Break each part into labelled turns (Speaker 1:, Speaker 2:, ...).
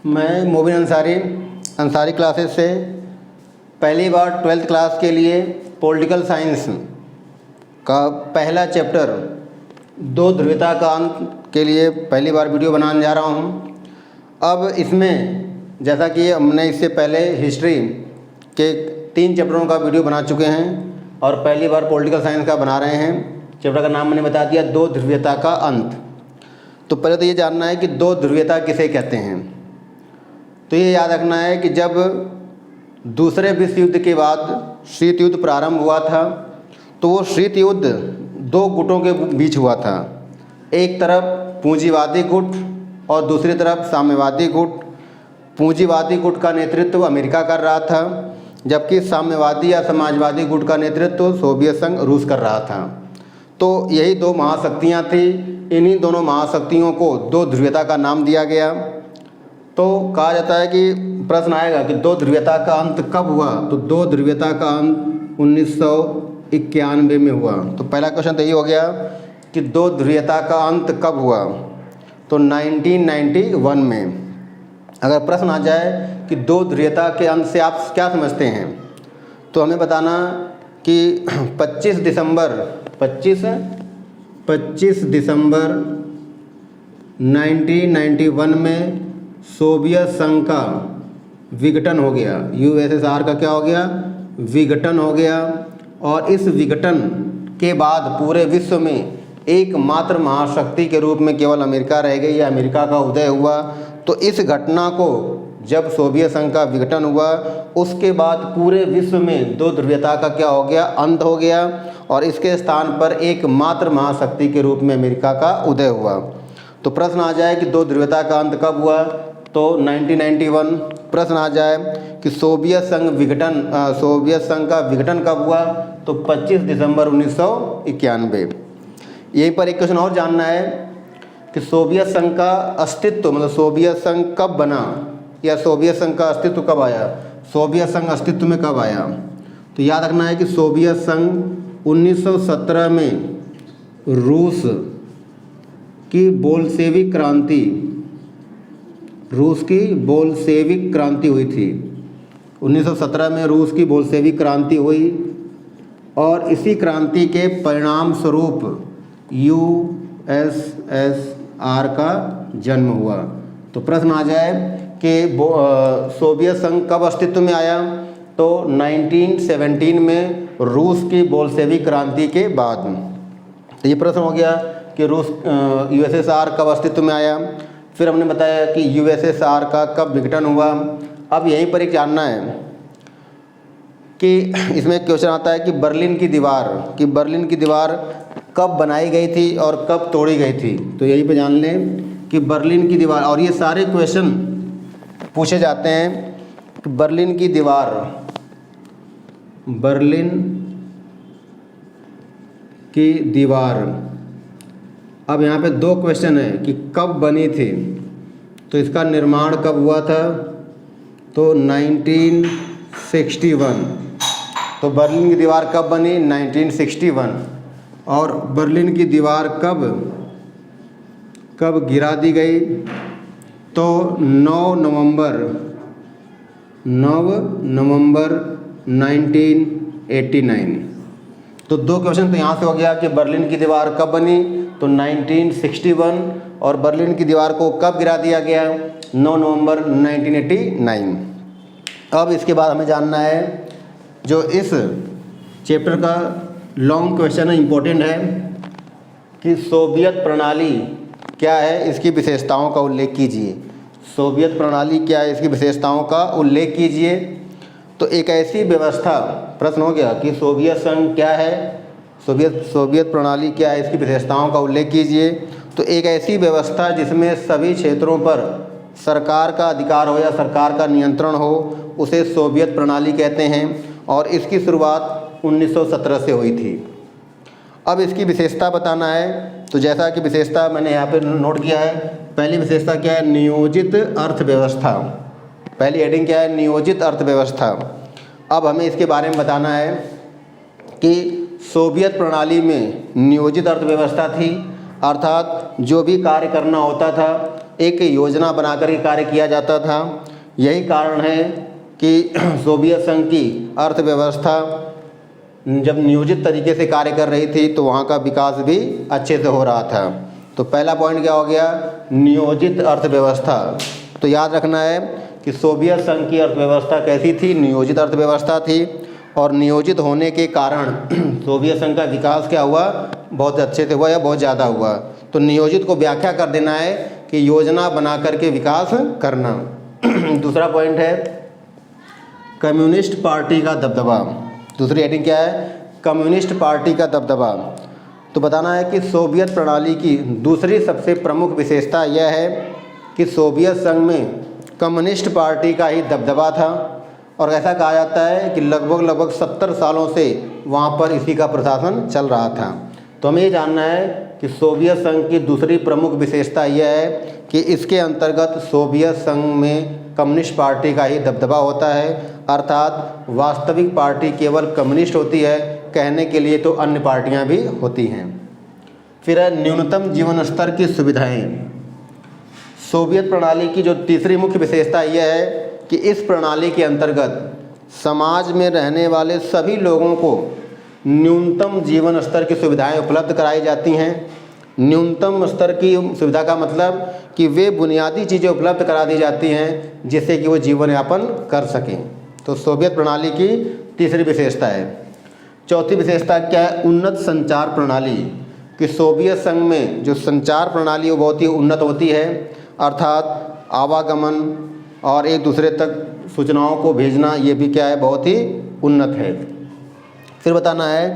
Speaker 1: मैं मोबिन अंसारी अंसारी क्लासेस से पहली बार 12th क्लास के लिए पॉलिटिकल साइंस का पहला चैप्टर दो ध्रुवीयता का अंत के लिए पहली बार वीडियो बनाने जा रहा हूँ। अब इसमें जैसा कि हमने इससे पहले हिस्ट्री के 3 चैप्टरों का वीडियो बना चुके हैं और पहली बार पॉलिटिकल साइंस का बना रहे हैं। चैप्टर का नाम मैंने बता दिया, दो ध्रुवीयता का अंत। तो पहले तो ये जानना है कि दो ध्रुवीयता किसे कहते हैं। तो ये याद रखना है कि जब दूसरे विश्व युद्ध के बाद शीत युद्ध प्रारंभ हुआ था तो वो शीत युद्ध 2 गुटों के बीच हुआ था। एक तरफ पूंजीवादी गुट और दूसरी तरफ साम्यवादी गुट। पूंजीवादी गुट का नेतृत्व अमेरिका कर रहा था, जबकि साम्यवादी या समाजवादी गुट का नेतृत्व सोवियत संघ रूस कर रहा था। तो यही 2 महाशक्तियाँ थी। इन्हीं दोनों महाशक्तियों को दो ध्रुवीयता का नाम दिया गया। तो कहा जाता है कि प्रश्न आएगा कि दो ध्रुवीयता का अंत कब हुआ। तो दो ध्रुवीयता का अंत 1991 में हुआ। तो पहला क्वेश्चन तो यही हो गया कि दो ध्रुवीयता का अंत कब हुआ। तो 1991 में। अगर प्रश्न आ जाए कि दो ध्रुवीयता के अंत से आप क्या समझते हैं, तो हमें बताना कि 25 दिसंबर 1991 में सोवियत संघ का विघटन हो गया। यूएसएसआर का क्या हो गया? विघटन हो गया। और इस विघटन के बाद पूरे विश्व में एकमात्र महाशक्ति के रूप में केवल अमेरिका रह गई या अमेरिका का उदय हुआ। तो इस घटना को जब सोवियत संघ का विघटन हुआ उसके बाद पूरे विश्व में दो ध्रुवीयता का क्या हो गया? अंत हो गया। और इसके स्थान पर एकमात्र महाशक्ति के रूप में अमेरिका का उदय हुआ। तो प्रश्न आ जाए कि दो ध्रुवीयता का अंत कब हुआ, तो 1991। प्रश्न आ जाए कि सोवियत संघ का विघटन कब हुआ, तो 25 दिसंबर 1991। यहीं पर एक क्वेश्चन और जानना है कि सोवियत संघ का अस्तित्व मतलब सोवियत संघ कब बना या सोवियत संघ का अस्तित्व कब आया, सोवियत संघ अस्तित्व में कब आया। तो याद रखना है कि सोवियत संघ 1917 में रूस की बोल्शेविक क्रांति हुई थी। 1917 में रूस की बोल्शेविक क्रांति हुई और इसी क्रांति के परिणाम स्वरूप यूएसएसआर का जन्म हुआ। तो प्रश्न आ जाए कि सोवियत संघ कब अस्तित्व में आया, तो 1917 में रूस की बोल्शेविक क्रांति के बाद। तो ये प्रश्न हो गया कि यूएसएसआर कब अस्तित्व में आया। फिर हमने बताया कि यूएसएसआर का कब विघटन हुआ। अब यहीं पर एक जानना है कि इसमें क्वेश्चन आता है कि बर्लिन की दीवार कब बनाई गई थी और कब तोड़ी गई थी। तो यहीं पे जान लें कि बर्लिन की दीवार, और ये सारे क्वेश्चन पूछे जाते हैं कि बर्लिन की दीवार। अब यहाँ पे 2 क्वेश्चन है कि कब बनी थी, तो इसका निर्माण कब हुआ था, तो 1961। तो बर्लिन की दीवार कब बनी? 1961। और बर्लिन की दीवार कब गिरा दी गई, तो 9 नवंबर 1989। तो 2 क्वेश्चन तो यहाँ से हो गया कि बर्लिन की दीवार कब बनी, तो 1961, और बर्लिन की दीवार को कब गिरा दिया गया, 9 नवंबर 1989। अब इसके बाद हमें जानना है जो इस चैप्टर का लॉन्ग क्वेश्चन है, इम्पोर्टेंट है, कि सोवियत प्रणाली क्या है, इसकी विशेषताओं का उल्लेख कीजिए। सोवियत प्रणाली क्या है, इसकी विशेषताओं का उल्लेख कीजिए। तो एक ऐसी व्यवस्था, प्रश्न हो गया कि सोवियत संघ क्या है, सोवियत प्रणाली क्या है, इसकी विशेषताओं का उल्लेख कीजिए। तो एक ऐसी व्यवस्था जिसमें सभी क्षेत्रों पर सरकार का अधिकार हो या सरकार का नियंत्रण हो, उसे सोवियत प्रणाली कहते हैं। और इसकी शुरुआत 1917 से हुई थी। अब इसकी विशेषता बताना है। तो जैसा कि विशेषता मैंने यहाँ पे नोट किया है, पहली विशेषता क्या है, नियोजित अर्थव्यवस्था। पहली हेडिंग क्या है, नियोजित अर्थव्यवस्था। अब हमें इसके बारे में बताना है कि सोवियत प्रणाली में नियोजित अर्थव्यवस्था थी, अर्थात जो भी कार्य करना होता था एक योजना बनाकर के कार्य किया जाता था। यही कारण है कि सोवियत संघ की अर्थव्यवस्था जब नियोजित तरीके से कार्य कर रही थी तो वहाँ का विकास भी अच्छे से हो रहा था। तो पहला पॉइंट क्या हो गया, नियोजित अर्थव्यवस्था। तो याद रखना है कि सोवियत संघ की अर्थव्यवस्था कैसी थी, नियोजित अर्थव्यवस्था थी। और नियोजित होने के कारण सोवियत संघ का विकास क्या हुआ, बहुत अच्छे से हुआ या बहुत ज़्यादा हुआ। तो नियोजित को व्याख्या कर देना है कि योजना बना करके विकास करना। दूसरा पॉइंट है कम्युनिस्ट पार्टी का दबदबा। दूसरी हेडिंग क्या है, कम्युनिस्ट पार्टी का दबदबा। तो बताना है कि सोवियत प्रणाली की दूसरी सबसे प्रमुख विशेषता यह है कि सोवियत संघ में कम्युनिस्ट पार्टी का ही दबदबा था। और ऐसा कहा जाता है कि लगभग 70 सालों से वहाँ पर इसी का प्रशासन चल रहा था। तो हमें ये जानना है कि सोवियत संघ की दूसरी प्रमुख विशेषता यह है कि इसके अंतर्गत सोवियत संघ में कम्युनिस्ट पार्टी का ही दबदबा होता है। अर्थात वास्तविक पार्टी केवल कम्युनिस्ट होती है, कहने के लिए तो अन्य पार्टियां भी होती हैं। फिर है न्यूनतम जीवन स्तर की सुविधाएं। सोवियत प्रणाली की जो तीसरी मुख्य विशेषता यह है कि इस प्रणाली के अंतर्गत समाज में रहने वाले सभी लोगों को न्यूनतम जीवन स्तर की सुविधाएं उपलब्ध कराई जाती हैं। न्यूनतम स्तर की सुविधा का मतलब कि वे बुनियादी चीज़ें उपलब्ध करा दी जाती हैं जिससे कि वो जीवन यापन कर सकें। तो सोवियत प्रणाली की तीसरी विशेषता है। चौथी विशेषता क्या है, उन्नत संचार प्रणाली। कि सोवियत संघ में जो संचार प्रणाली वो बहुत ही उन्नत होती है, अर्थात आवागमन और एक दूसरे तक सूचनाओं को भेजना ये भी क्या है, बहुत ही उन्नत है। फिर बताना है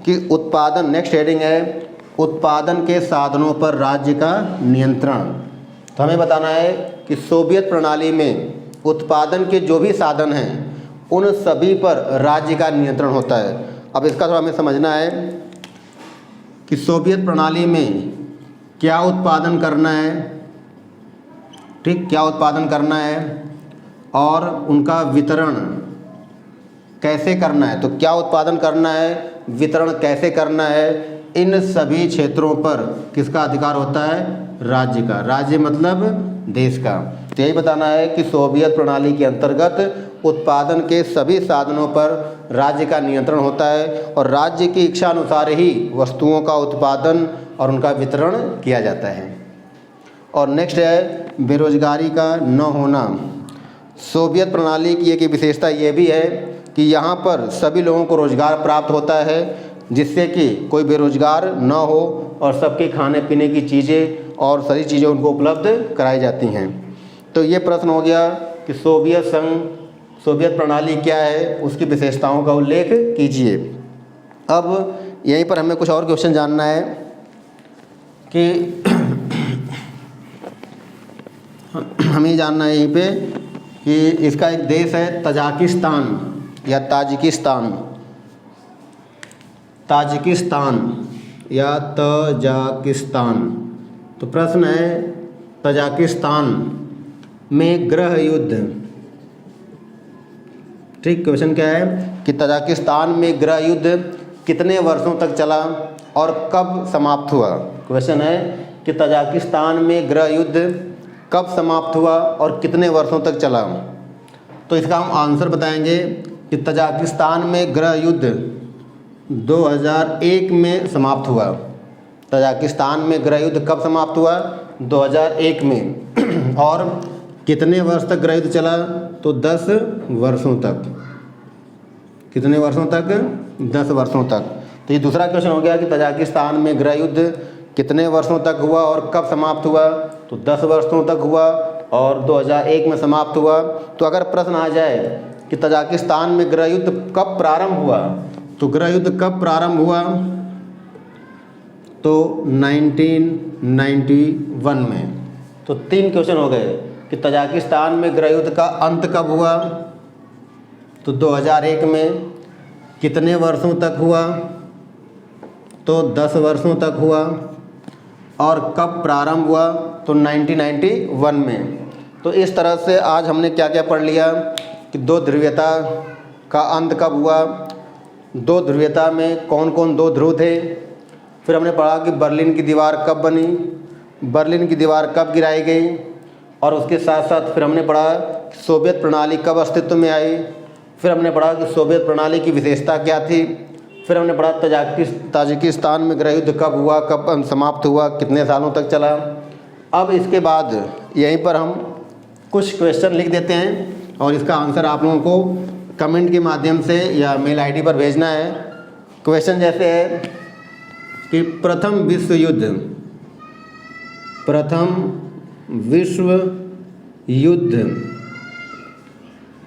Speaker 1: कि उत्पादन, नेक्स्ट हेडिंग है उत्पादन के साधनों पर राज्य का नियंत्रण। तो हमें बताना है कि सोवियत प्रणाली में उत्पादन के जो भी साधन हैं उन सभी पर राज्य का नियंत्रण होता है। अब इसका थोड़ा हमें समझना है कि सोवियत प्रणाली में क्या उत्पादन करना है, ठीक, क्या उत्पादन करना है और उनका वितरण कैसे करना है। तो क्या उत्पादन करना है, वितरण कैसे करना है, इन सभी क्षेत्रों पर किसका अधिकार होता है, राज्य का। राज्य मतलब देश का। तो यही बताना है कि सोवियत प्रणाली के अंतर्गत उत्पादन के सभी साधनों पर राज्य का नियंत्रण होता है और राज्य की इच्छा अनुसार ही वस्तुओं का उत्पादन और उनका वितरण किया जाता है। और नेक्स्ट है बेरोजगारी का न होना। सोवियत प्रणाली की एक विशेषता ये भी है कि यहाँ पर सभी लोगों को रोजगार प्राप्त होता है जिससे कि कोई बेरोजगार न हो और सबके खाने पीने की चीज़ें और सारी चीज़ें उनको उपलब्ध कराई जाती हैं। तो ये प्रश्न हो गया कि सोवियत संघ, सोवियत प्रणाली क्या है, उसकी विशेषताओं का उल्लेख कीजिए। अब यहीं पर हमें कुछ और क्वेश्चन जानना है कि हमें जानना है यहीं पे कि इसका एक देश है तजाकिस्तान या ताजिकिस्तान, ताजिकिस्तान या तजाकिस्तान। तो प्रश्न है तजाकिस्तान में गृह युद्ध, ठीक, क्वेश्चन क्या है कि तजाकिस्तान में गृह युद्ध कितने वर्षों तक चला और कब समाप्त हुआ। क्वेश्चन है कि तजाकिस्तान में गृह युद्ध कब समाप्त हुआ और कितने वर्षों तक चला। तो इसका हम आंसर बताएंगे कि तजाकिस्तान में गृह युद्ध 2001 में समाप्त हुआ। तजाकिस्तान में गृह युद्ध कब समाप्त हुआ, 2001 में। और कितने वर्ष तक गृह युद्ध चला, तो 10 वर्षों तक। कितने वर्षों तक, 10 वर्षों तक। तो ये दूसरा क्वेश्चन हो गया कि तजाकिस्तान में गृह युद्ध कितने वर्षों तक हुआ और कब समाप्त हुआ, तो 10 वर्षों तक हुआ और 2001 में समाप्त हुआ। तो अगर प्रश्न आ जाए कि तजाकिस्तान में गृह युद्ध कब प्रारंभ हुआ, तो गृह युद्ध कब प्रारंभ हुआ, तो 1991 में। तो 3 क्वेश्चन हो गए कि तजाकिस्तान में गृह युद्ध का अंत कब हुआ, तो 2001 में। कितने वर्षों तक हुआ, तो 10 वर्षों तक हुआ। और कब प्रारंभ हुआ, तो 1991 में। तो इस तरह से आज हमने क्या क्या पढ़ लिया कि दो ध्रुवीयता का अंत कब हुआ, दो ध्रुवीयता में कौन कौन दो ध्रुव थे। फिर हमने पढ़ा कि बर्लिन की दीवार कब बनी, बर्लिन की दीवार कब गिराई गई, और उसके साथ साथ फिर हमने पढ़ा सोवियत प्रणाली कब अस्तित्व में आई, फिर हमने पढ़ा कि सोवियत प्रणाली की विशेषता क्या थी, फिर हमने पढ़ा ताजिकिस्तान में गृह युद्ध कब हुआ, कब समाप्त हुआ, कितने सालों तक चला। अब इसके बाद यहीं पर हम कुछ क्वेश्चन लिख देते हैं और इसका आंसर आप लोगों को कमेंट के माध्यम से या मेल आईडी पर भेजना है। क्वेश्चन जैसे है कि प्रथम विश्व युद्ध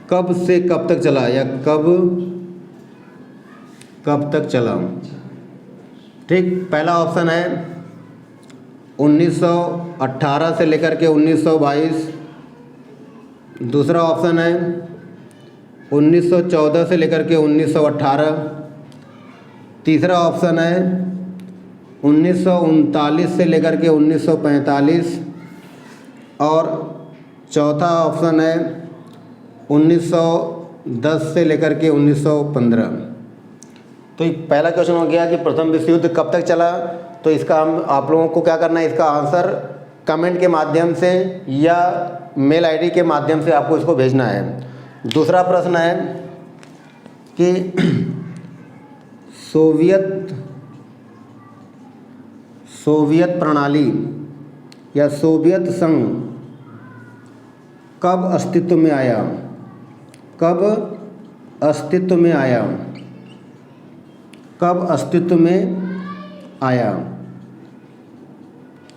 Speaker 1: कब से कब तक चला या कब तक चला। ठीक, पहला ऑप्शन है 1918 से लेकर के 1922, दूसरा ऑप्शन है 1914 से लेकर के 1918, तीसरा ऑप्शन है 1939 से लेकर के 1945 और चौथा ऑप्शन है 1910 से लेकर के 1915। तो ये पहला क्वेश्चन हो गया कि प्रथम विश्व युद्ध कब तक चला। तो इसका हम आप लोगों को क्या करना है, इसका आंसर कमेंट के माध्यम से या मेल आईडी के माध्यम से आपको इसको भेजना है। दूसरा प्रश्न है कि सोवियत प्रणाली या सोवियत संघ कब अस्तित्व में आया, कब अस्तित्व में आया।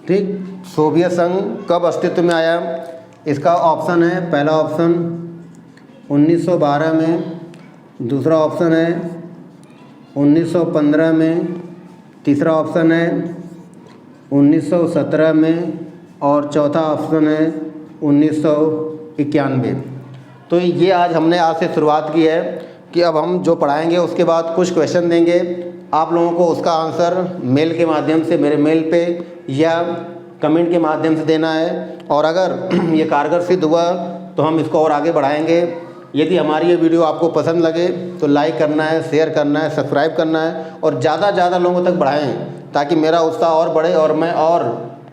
Speaker 1: ठीक, सोवियत संघ कब अस्तित्व में आया। इसका ऑप्शन है, पहला ऑप्शन 1912 में, दूसरा ऑप्शन है 1915 में, तीसरा ऑप्शन है 1917 में और चौथा ऑप्शन है 1991। तो ये आज हमने आज से शुरुआत की है कि अब हम जो पढ़ाएंगे उसके बाद कुछ क्वेश्चन देंगे, आप लोगों को उसका आंसर मेल के माध्यम से मेरे मेल पे या कमेंट के माध्यम से देना है। और अगर ये कारगर सिद्ध हुआ तो हम इसको और आगे बढ़ाएंगे। यदि हमारी ये वीडियो आपको पसंद लगे तो लाइक करना है, शेयर करना है, सब्सक्राइब करना है और ज़्यादा से ज़्यादा लोगों तक बढ़ाएं ताकि मेरा उत्साह और बढ़े और मैं और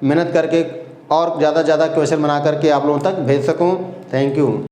Speaker 1: मेहनत करके और ज़्यादा से ज़्यादा क्वेश्चन बना करके आप लोगों तक भेज सकूं। Thank you.